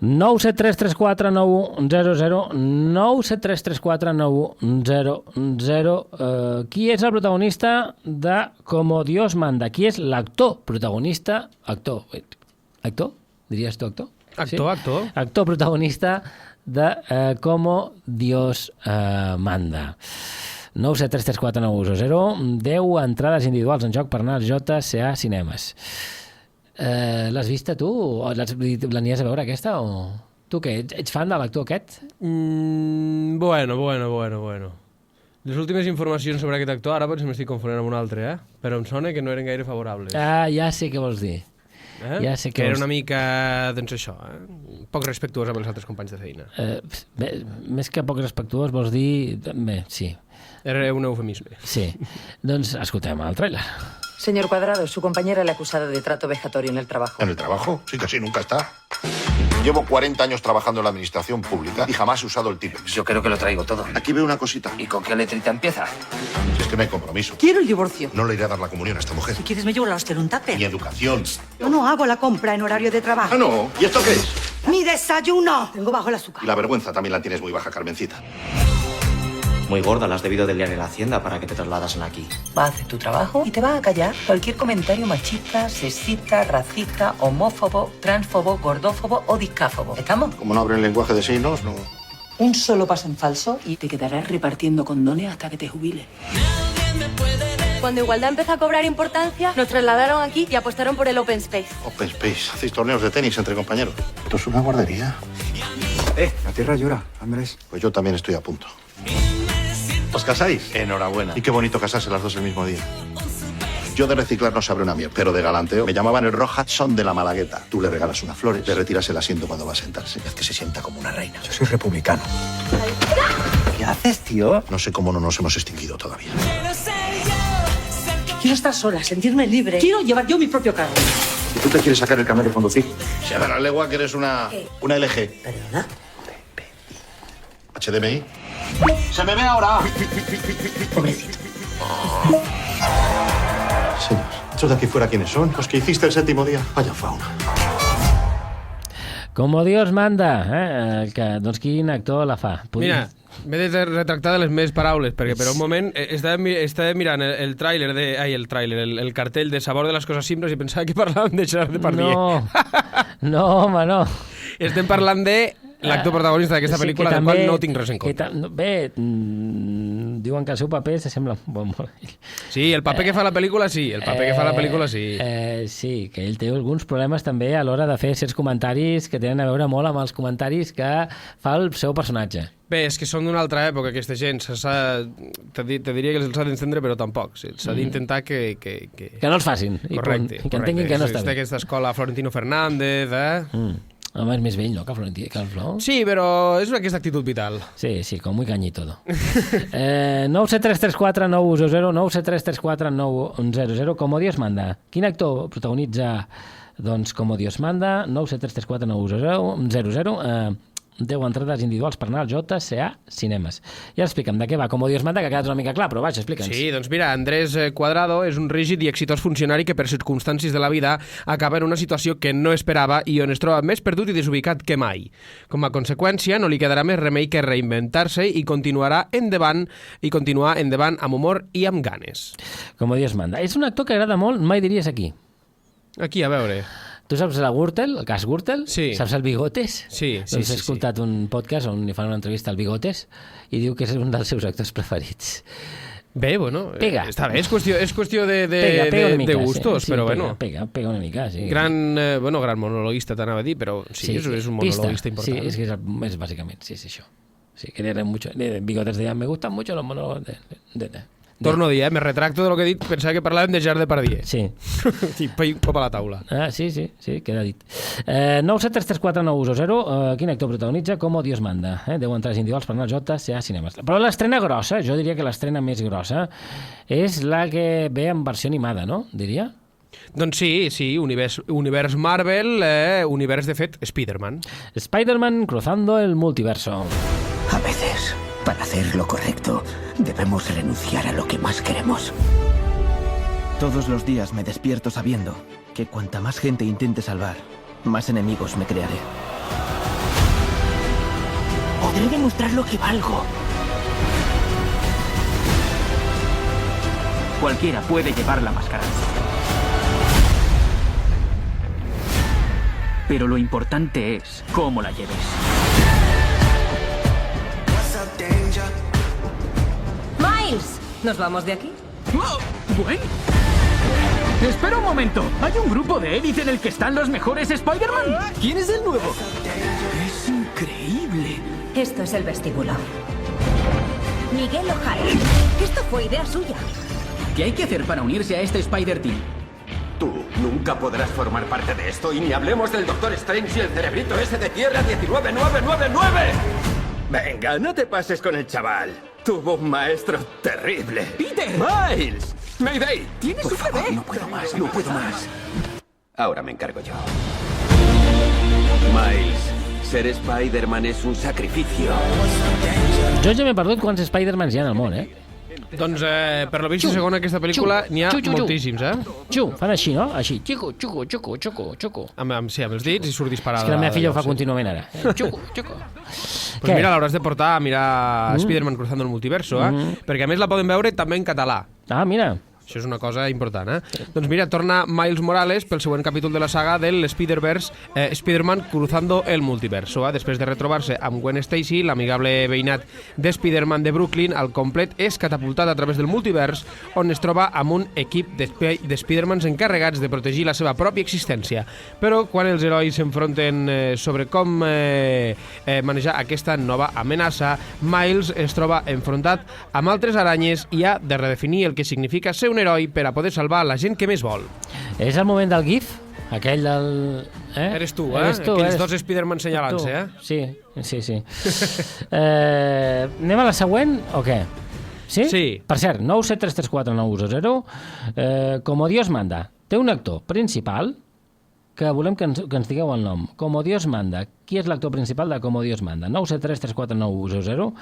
973349100, 973349100. Qui és el protagonista de Como Dios manda? Qui és l'actor protagonista? Actor? Diries tu actor? Actor. Actor protagonista de Como Dios manda. 973349100, 10 entrades individuals en joc per anar als JCA Cinemes. L'has vista tu? O l'anies a veure aquesta? O... Tu què? Ets fan de l'actor aquest? Bueno. Les últimes informacions sobre aquest actor, ara potser m'estic confonent amb un altre, però em sona que no eren gaire favorables. Ja sé què vols dir. Ja sé que era una mica, doncs això, poc respectuós amb els altres companys de feina. Més que poc respectuós vols dir... Bé, sí. Era un eufemisme. Sí. Doncs escoltem el tràiler. Señor Cuadrado, su compañera le ha acusado de trato vejatorio en el trabajo. ¿En el trabajo? Sí, casi nunca está. Llevo 40 años trabajando en la administración pública y jamás he usado el Tipex. Yo creo que lo traigo todo. Aquí veo una cosita. ¿Y con qué letrita empieza? Si es que no hay compromiso. Quiero el divorcio. No le iré a dar la comunión a esta mujer. Si quieres me llevo la hostia en un tupper. Mi educación. Yo no hago la compra en horario de trabajo. Ah, no. ¿Y esto qué es? ¡Mi desayuno! Tengo bajo el azúcar. Y la vergüenza también la tienes muy baja, Carmencita. Muy gorda, la has debido de liar en la hacienda para que te trasladasen aquí. Va a hacer tu trabajo y te va a callar cualquier comentario machista, sexista, racista, homófobo, transfobo, gordófobo o discáfobo. ¿Estamos? Como no abren el lenguaje de signos, no. Un solo paso en falso y te quedarás repartiendo condones hasta que te jubiles. Cuando Igualdad empezó a cobrar importancia, nos trasladaron aquí y apostaron por el Open Space. Open Space. Hacéis torneos de tenis entre compañeros. Esto es una guardería. La tierra llora, Andrés. Pues yo también estoy a punto. ¿Os casáis? Enhorabuena. Y qué bonito casarse las dos el mismo día. Yo de reciclar no sabré una mierda, pero de galanteo me llamaban el Rock Hudson de la Malagueta. Tú le regalas unas flores, le retiras el asiento cuando va a sentarse. Es que se sienta como una reina. Yo soy republicano. ¿Qué haces, tío? No sé cómo no nos hemos extinguido todavía. Quiero estar sola, sentirme libre. Quiero llevar yo mi propio carro. ¿Y tú te quieres sacar el carnet de conducir? Se da la legua que eres una LG. ¿Perdona? HDMI. ¡Se me ve ahora! Pobrecito. Señor, ¿estos de aquí fuera quiénes son? Los que hiciste el séptimo día. Vaya fauna. Como Dios manda, doncs quin actor la fa? Mira, m'he de retractar de les meves paraules, perquè per un moment estava mirant el cartell de Sabor de les coses simples i pensava que parlàvem de Gerard Depardieu. No, home, no. Estem parlant de l'actor protagonista d'aquesta pel·lícula, del qual no tinc res en compte. Bé, diuen que el seu paper s'assembla molt. Sí, el paper que fa la pel·lícula sí, Sí, que ell té alguns problemes també a l'hora de fer certs comentaris que tenen a veure molt amb els comentaris que fa el seu personatge. Bé, és que són d'una altra època, aquesta gent. Te diria que els ha d'entendre, però tampoc. S'ha d'intentar que no els facin. Correcte. Que entenguin que no està bé. És d'aquesta escola Florentino Fernández, Home, és més vell, no?, que el Flor. Sí, però és aquesta actitud vital. Sí, com muy cañi todo. 973349100, 973349100, Como Dios manda. Quin actor protagonitza, doncs, Como Dios manda? 973349100, 10 entrades individuals per anar al JCA Cinemes. I ara explica'm de què va Como Dios manda, que ha quedat una mica clar, però vaja, explica'ns. Sí, doncs mira, Andrés Cuadrado és un rígid i exitós funcionari que per circumstàncies de la vida acaba en una situació que no esperava i on es troba més perdut i desubicat que mai. Com a conseqüència, no li quedarà més remei que reinventar-se i continuar endavant amb humor i amb ganes. Como Dios manda. És un actor que agrada molt, mai diries aquí. Aquí, a veure... Tu saps la Gürtel, el cas Gürtel? Sí. Saps el Bigotes? Sí. Doncs he escoltat un podcast on li fan una entrevista al Bigotes i diu que és un dels seus actors preferits. Bé, bueno, pega. Està bé, és qüestió de gustos, sí, però pega, bueno. Pega una mica, sí. Gran monologuista, t'anava a dir, però sí, és un monologuista important. Sí, és que és bàsicament, sí, és això. Sí, que Bigotes deia, me gustan mucho los monólogos de... Torno a dir, me retracto de lo que he dit, pensava que parlàvem de Gerard Depardieu. Sí. Sí, cop a la taula. Sí, queda dit. 973349100, quin actor protagonitza Como Dios manda. 10 entrades individuals per anar al JCA Cinemes. Però l'estrena grossa, jo diria que l'estrena més grossa, és la que ve en versió animada, no? Diria? Doncs sí, univers Marvel, univers, de fet, Spider-Man. Spider-Man cruzando el multiverso. A veces, para hacer lo correcto, debemos renunciar a lo que más queremos. Todos los días me despierto sabiendo que cuanta más gente intente salvar, más enemigos me crearé. Podré demostrar lo que valgo. Cualquiera puede llevar la máscara. Pero lo importante es cómo la lleves. ¡Miles! ¿Nos vamos de aquí? ¡Oh! ¿Gwen? Espera un momento. ¿Hay un grupo de élite en el que están los mejores Spider-Man? ¿Quién es el nuevo? Es increíble. Esto es el vestíbulo. Miguel O'Hara. Esto fue idea suya. ¿Qué hay que hacer para unirse a este Spider-Team? Tú nunca podrás formar parte de esto y ni hablemos del Doctor Strange y el cerebrito ese de Tierra 19999. Venga, no te pases con el chaval. Tuvo un maestro terrible. ¡Peter! ¡Miles! ¡Mayday! ¡Tienes Por un favor, bebé! no puedo más, no puedo más. Ahora me encargo yo. Miles, ser Spider-Man és un sacrificio. Jo ja m'he perdut quants Spider-Mans hi ha en el món, Doncs, per lo vist, segons aquesta pel·lícula, n'hi ha moltíssims, Fan així, no? Així, xico, xuco, xuco, xuco, xuco. Sí, amb els dits i surt disparada. És que la meva filla ho fa contínuament ara. Xuco, xuco. Pues mira, l'hauràs de portar a mirar Spider-Man Cruzando el Multiverso, perquè a més la poden veure també en català. Ah, mira. Això és una cosa important, Doncs mira, torna Miles Morales pel següent capítol de la saga del Spider-Verse, Spider-Man Cruzando el Multiverso. Després de retrobar-se amb Gwen Stacy, l'amigable veïnat de Spider-Man de Brooklyn, al complet és catapultat a través del multivers, on es troba amb un equip d'Spider-Mans encarregats de protegir la seva pròpia existència. Però quan els herois s'enfronten sobre com manejar aquesta nova amenaça, Miles es troba enfrontat amb altres aranyes i ha de redefinir el que significa ser un heroi per a poder salvar la gent que més vol. És el moment del GIF? Aquell del... Eres tu, Aquells dos Spider-Man senyalant-se, Sí. Anem a la següent o què? Sí? Sí. Per cert, 973349100, Como Dios manda. Té un actor principal que volem que ens digueu el nom. Como Dios manda. Qui és l'actor principal de Como Dios manda? 973349100.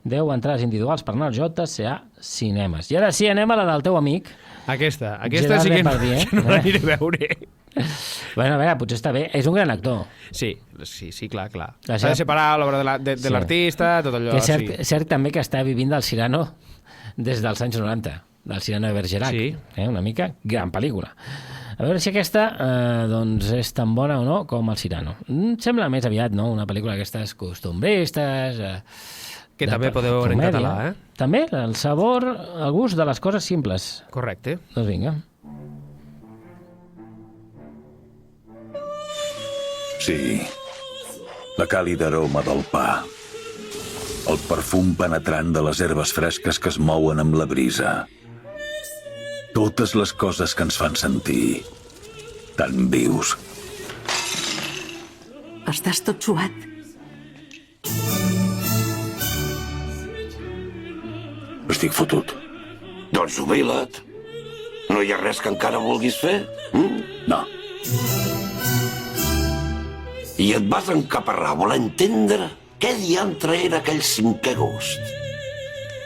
10 entrades individuals per anar al JCA Cinemes. I ara sí, anem a la del teu amic. Aquesta Gerard sí que Depardieu, no l'aniré a veure. Bueno, a veure, potser està bé. És un gran actor. Sí, clar. S'ha de separar l'obra de l'artista, tot allò. Que és cert també que està vivint del Cyrano des dels anys 90, del Cyrano de Bergerac. Sí. Una mica gran pel·lícula. A veure si aquesta doncs és tan bona o no com el Cyrano. Sembla més aviat, no?, una pel·lícula d'aquestes costumbristes... que també podeu veure en català, També, el sabor, el gust de les coses simples. Correcte. Doncs vinga. Sí, la càlida aroma del pa. El perfum penetrant de les herbes fresques que es mouen amb la brisa. Totes les coses que ens fan sentir tan vius. Estàs tot suat. Estic fotut. Doncs jubila't. No hi ha res que encara vulguis fer? No. I et vas encaparrar a voler entendre què diantre era aquell cinquè gust.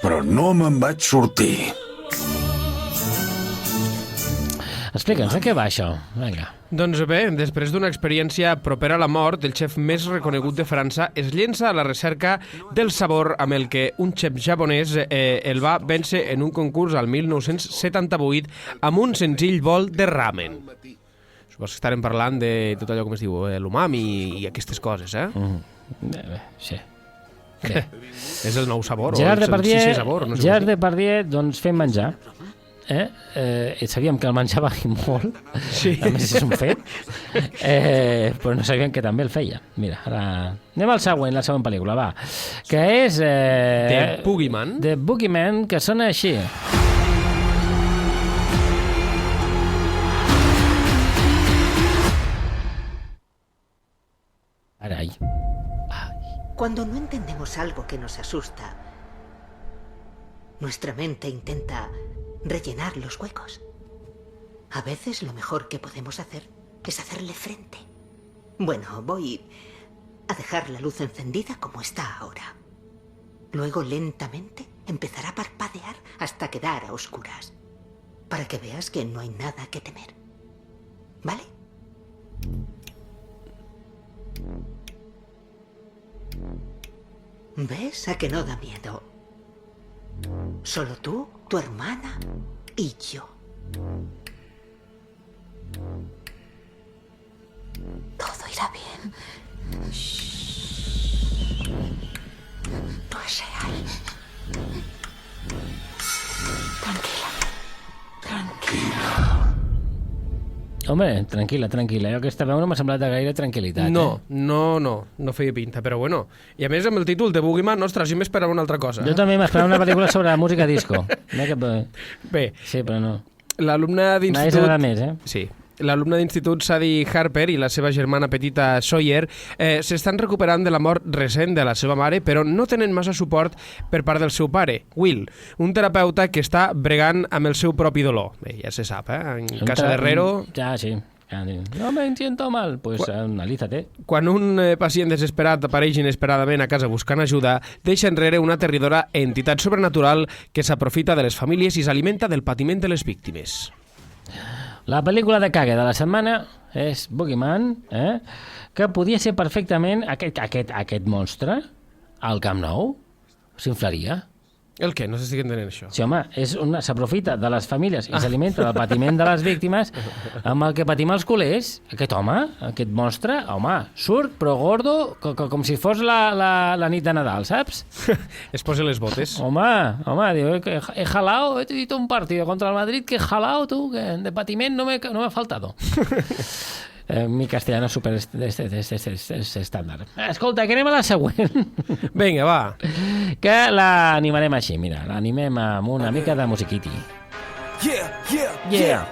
Però no me'n vaig sortir. Explica'ns, de què va això? Vinga. Doncs bé, després d'una experiència propera a la mort, el xef més reconegut de França es llença a la recerca del sabor amb el que un xef japonès el va vèncer en un concurs al 1978 amb un senzill bol de ramen. Suposo que estarem parlant de tot allò, com es diu, l'umami i aquestes coses, Sí. Bé. És el nou sabor, Gerard o el sisè sabor, no sé. Gerard Depardieu, doncs fent menjar. Sabíem que el menjava molt, a més és un fet, però no sabíem que també el feia. Mira, ara anem al següent, la següent pel·lícula, va, que és The Boogeyman. The Boogeyman, que sona així. Carai. Cuando no entendemos algo que nos asusta, nuestra mente intenta rellenar los huecos. A veces lo mejor que podemos hacer es hacerle frente. Bueno, voy a dejar la luz encendida como está ahora. Luego lentamente empezará a parpadear hasta quedar a oscuras, para que veas que no hay nada que temer. ¿Vale? ¿Ves a que no da miedo? Solo tú, tu hermana y yo. Todo irá bien. Shh. No es real. Tranquila. Home, tranquil·la. Jo aquesta veu no m'ha semblat de gaire tranquil·litat. No feia pinta, però bueno. I a més, amb el títol de Boogeyman, ostres, jo m'esperava una altra cosa. Jo també m'esperava una pel·lícula sobre música disco. Bé. Sí, però no. L'alumne d'institut... Nadie més, Sí. L'alumne d'institut Sadie Harper i la seva germana petita Sawyer s'estan recuperant de la mort recent de la seva mare, però no tenen massa suport per part del seu pare, Will, un terapeuta que està bregant amb el seu propi dolor. Bé, ja se sap, en casa d'Herrero... Ja, sí. No me siento mal, pues analízate. Quan un pacient desesperat apareix inesperadament a casa buscant ajuda, deixa enrere una aterridora entitat sobrenatural que s'aprofita de les famílies i s'alimenta del patiment de les víctimes. La pel·lícula de cague de la setmana és Boogeyman, que podia ser perfectament aquest monstre al Camp Nou. S'inflaria. El què? No s'estic entenent això. Sí, home, s'aprofita de les famílies i s'alimenta del patiment de les víctimes amb el que patim els culers. Aquest home, aquest monstre, home, surt, però gordo, com si fos la nit de Nadal, saps? Es posa les botes. Home, diu, he jalado, he tenido un partido contra el Madrid que he jalado, tú, que de patiment no me ha faltado. Mi castellano és super estàndard. Escolta, que anem a la següent. Vinga, va. Que l'animarem així, mira. L'animem amb una mica de musiquiti. Yeah.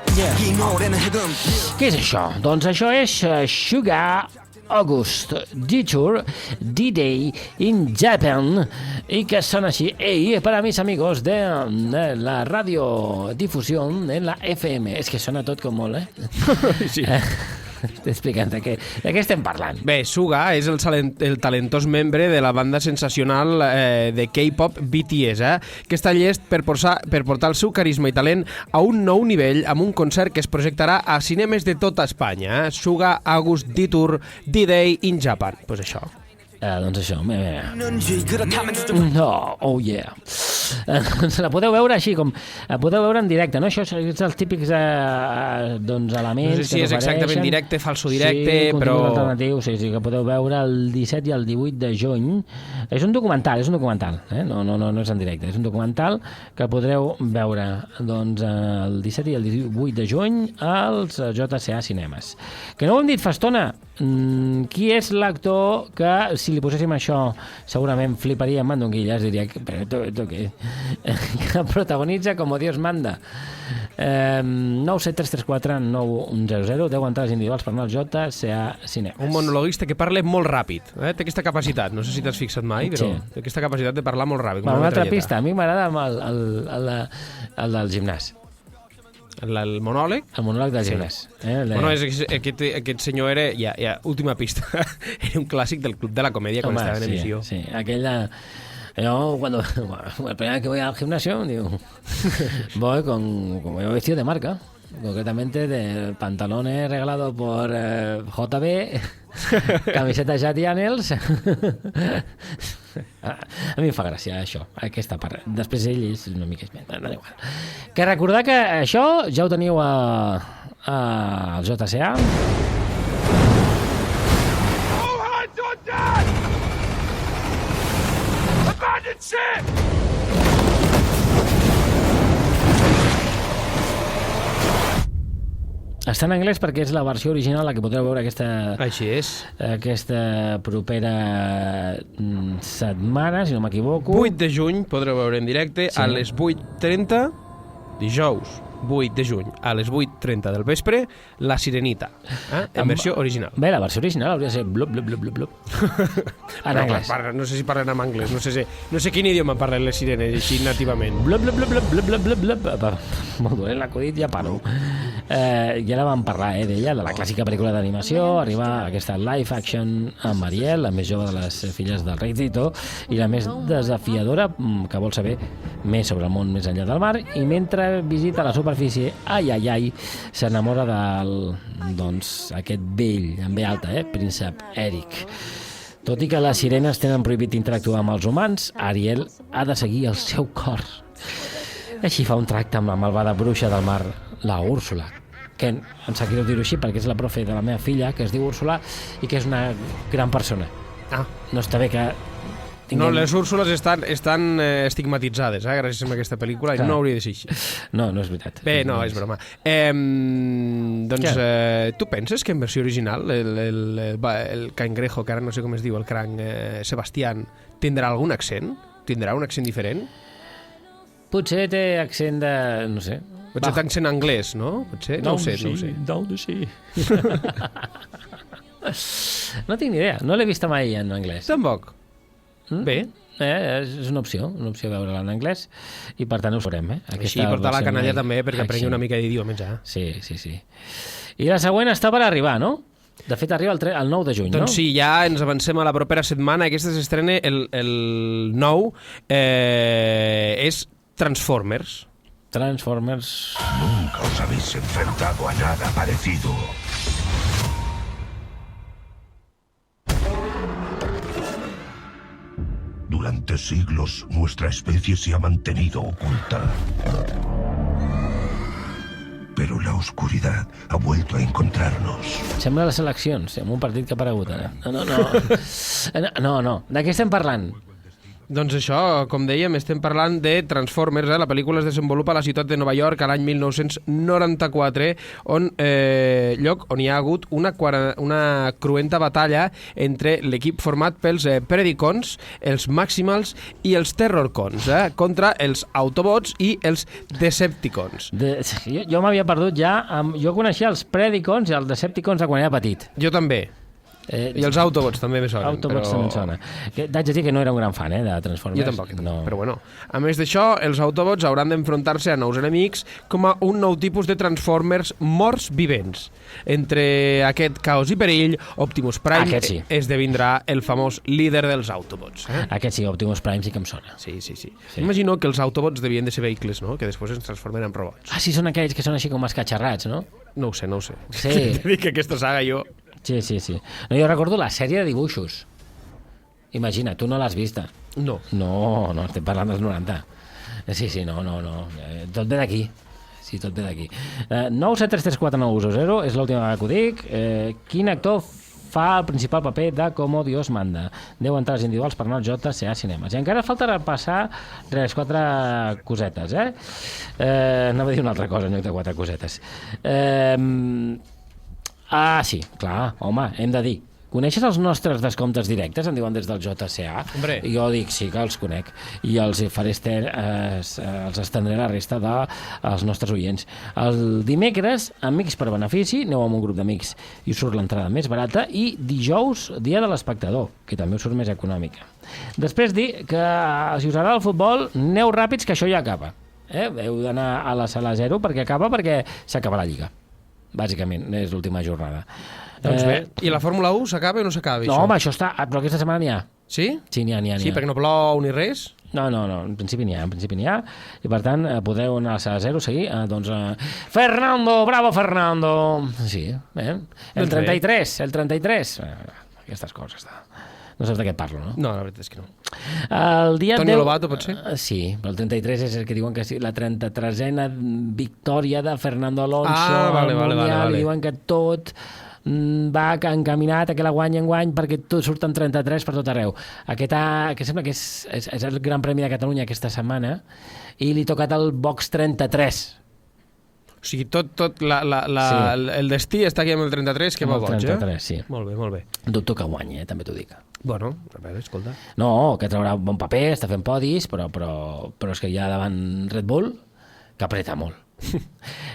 Què és això? Doncs això és Suga August Detour D-Day in Japan, y que son así. Para mis amigos de la radiodifusión en la FM. És que sona tot com molt, Sí. Estic explicant de què estem parlant. Bé, Suga és el talentós membre de la banda sensacional de K-pop BTS, que està llest per portar el seu carisma i talent a un nou nivell amb un concert que es projectarà a cinemes de tota Espanya. Suga August Detour D-Day in Japan. Pues això. Doncs això, no, oh yeah. Se la podeu veure així, com la podeu veure en directe, no? Això és els típics doncs, elements. No sé si és exactament directe, falso directe, sí, però... alternatiu, sí, que podeu veure el 17 i el 18 de juny. És un documental, no és en directe, és un documental que podreu veure doncs, el 17 i el 18 de juny als JCA Cinemes. Que no ho hem dit fa estona. Qui és l'actor que, si li poséssim això, segurament fliparia en mandonguilles, diria, però esto què? Que protagonitza Com Dios manda. 973349100, 10 entrades individuals per anar al JCA Cinemes. Un monologuista que parla molt ràpid, té aquesta capacitat, no sé si t'has fixat mai, però té aquesta capacitat de parlar molt ràpid. Una altra pista, a mi m'agrada el del gimnàs. El monòleg? El monòleg del gimnàs. Bueno, aquest senyor era, ja, última pista, era un clàssic del Club de la Comèdia quan estava en emissió. Sí, aquella... Yo cuando la primera vez que voy al gimnasio, digo, voy como yo vestido de marca, concretamente de pantalones regalados por JB, camiseta Jack Daniels. A mi em fa gràcia això, aquesta part. Després ell és una mica igual. Que recordar que això ja ho teniu al JCA. Està en anglès perquè és la versió original la que podreu veure aquesta propera setmana, si no m'equivoco. 8 de juny podreu veure en directe a les 8:30, dijous 8 de juny a les 8:30 del vespre, La Sirenita, en versió original. Bé, la versió original hauria de ser blub, blub, blub, blub, blub. En anglès. No sé si parlen en anglès, no sé quin idioma parlen les sirenes així nativament. Blub, blub, blub, blub, blub, blub, blub. Molt dolent l'acudit, ja paro. Ja la vam parlar, d'ella, de la clàssica pel·lícula d'animació, arriba aquesta live action amb Ariel, la més jove de les filles del rei Tito, i la més desafiadora, que vol saber més sobre el món més enllà del mar, i mentre visita la superfície, s'enamora del, doncs, aquest vell, amb B alta, príncep Eric. Tot i que les sirenes tenen prohibit interactuar amb els humans, Ariel ha de seguir el seu cor. Així fa un tracte amb la malvada bruixa del mar, la Úrsula, que em sap greu dir-ho així perquè és la profe de la meva filla, que es diu Úrsula i que és una gran persona. No està bé que... No, les Úrsules estan estigmatitzades, gràcies a aquesta pel·lícula, i no hauria de ser així. No, no és veritat. Bé, no, és broma. Doncs, tu penses que en versió original el cangrejo, que ara no sé com es diu, el cranc Sebastián, tindrà algun accent? Tindrà un accent diferent? Potser té accent de... no sé. Potser té accent anglès, no? Potser? No ho sé. No tinc ni idea, no l'he vist mai en anglès. Tampoc. Bé. És una opció veure-la en anglès i per tant ho farem. Així portar la canalla també perquè aprengui una mica d'idiomes. Sí. I la següent està per arribar, no? De fet arriba el 9 de juny, no? Doncs sí, ja ens avancem a la propera setmana. Aquesta s'estrena el 9. És Transformers. Nunca os habéis enfrentado a nada parecido. Durante siglos, nuestra especie se ha mantenido oculta. Pero la oscuridad ha vuelto a encontrarnos. Sembla les eleccions, amb un partit que ha aparegut ara. No. De què estem parlant? Doncs això, com dèiem, estem parlant de Transformers. La pel·lícula es desenvolupa a la ciutat de Nova York a l'any 1994, on hi ha hagut una cruenta batalla entre l'equip format pels Predacons, els Maximals i els Terrorcons, contra els Autobots i els Decepticons. Jo m'havia perdut ja. Jo coneixia els Predacons i els Decepticons quan era petit. Jo també. I els Autobots també me sonen. Autobots també sonen. D'haig de dir que no era un gran fan de Transformers. Jo tampoc. No. Però bueno, a més d'això, els Autobots hauran d'enfrontar-se a nous enemics com a un nou tipus de Transformers morts vivents. Entre aquest caos i perill, Optimus Prime esdevindrà el famós líder dels Autobots. Aquest sí, Optimus Prime sí que em sona. Sí. Imagino que els Autobots devien de ser vehicles, no? Que després ens transformen en robots. Sí, són aquells que són així com escatxarrats, no? No ho sé. Sí. T'he dit que aquesta saga jo... Sí. No, jo recordo la sèrie de dibuixos. Imagina, tu no l'has vista. No, estem parlant dels 90. Sí, no. Tot ve d'aquí. Sí, tot ve d'aquí. 973349100 és l'última vegada que ho dic. Quin actor fa el principal paper de Como Dios manda? 10 entrades individuals per anar al JCA Cinemes. I encara falta repassar 4 cosetes, anava a dir una altra cosa en lloc de 4 cosetes. Sí, clar, home, hem de dir. Coneixes els nostres descomptes directes, en diuen des del JCA? Hombre. Jo dic sí que els conec i els faré els estendré la resta dels nostres oients. El dimecres, amics per benefici, aneu amb un grup d'amics i us surt l'entrada més barata, i dijous, dia de l'espectador, que també us surt més econòmica. Després dir que si us agrada el futbol, aneu ràpids que això ja acaba. Heu d'anar a la sala 0 perquè s'acaba la Lliga. Bàsicament, és l'última jornada. Doncs bé, i la Fórmula 1 s'acaba o no s'acaba? No, home, això està... Però aquesta setmana n'hi ha. Sí? Sí, n'hi ha. Sí, perquè no plou ni res? No, en principi n'hi ha. I per tant, podeu anar a sala 0, seguir, Fernando, bravo Fernando! Sí, el 33. Aquestes coses, No saps de què parlo, no? No, la veritat és que no. El dia Toni Lobato, pot ser? Sí, però el 33 és el que diuen que sí, la 33a victòria de Fernando Alonso al Mundial. Diuen que tot va encaminat a que la guany en guany perquè tot surten 33 per tot arreu. Que sembla que és el Gran Premi de Catalunya aquesta setmana i li ha tocat el box 33. O sigui, el destí està aquí amb el 33, que va boig, 33, sí. Molt bé. Dubto que guanyi, també t'ho dic. Bueno, a veure, escolta. No, que traurà bon paper, està fent podis, però és que hi ha davant Red Bull que apreta molt.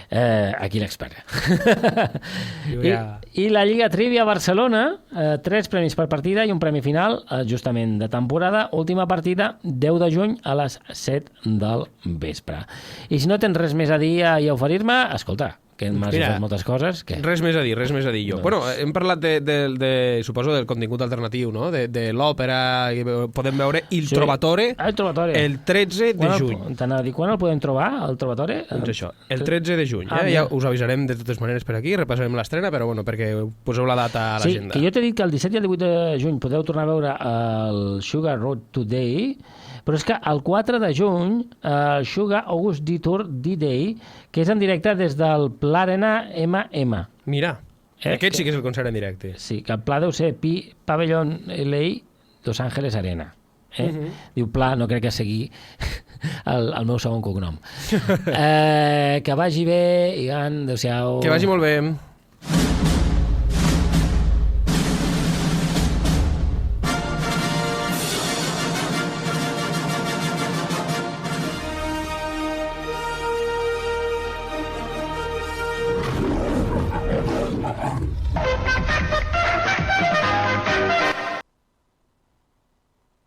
Aquí l'expert. I la Lliga Trivia Barcelona, 3 premis per partida i un premi final, justament de temporada. Última partida, 10 de juny a les 7 del vespre. I si no tens res més a dir i a oferir-me, escolta, que m'has fet moltes coses. Què? Res més a dir jo. Bueno, hem parlat suposo, del contingut alternatiu, no? De l'òpera, podem veure Il Trovatore el 13 de juny. T'anava a dir, quan el podem trobar, el Trovatore? Doncs això, el 13 de juny. Ja us avisarem de totes maneres per aquí, repassarem l'estrena, però bueno, perquè poseu la data a l'agenda. Sí, que jo t'he dit que el 17 i el 18 de juny podeu tornar a veure el Sugar Road Today, però és que el 4 de juny el Sugar August Detour D-Day, que és en directe des del Pla Arena MM. Mira, aquest sí que és el concert en directe. Sí, que el Pla deu ser Pavellón LA Los Ángeles Arena. Diu Pla, no crec que sigui el meu segon cognom. Que vagi bé, Igan, adéu-siau. Que vagi molt bé.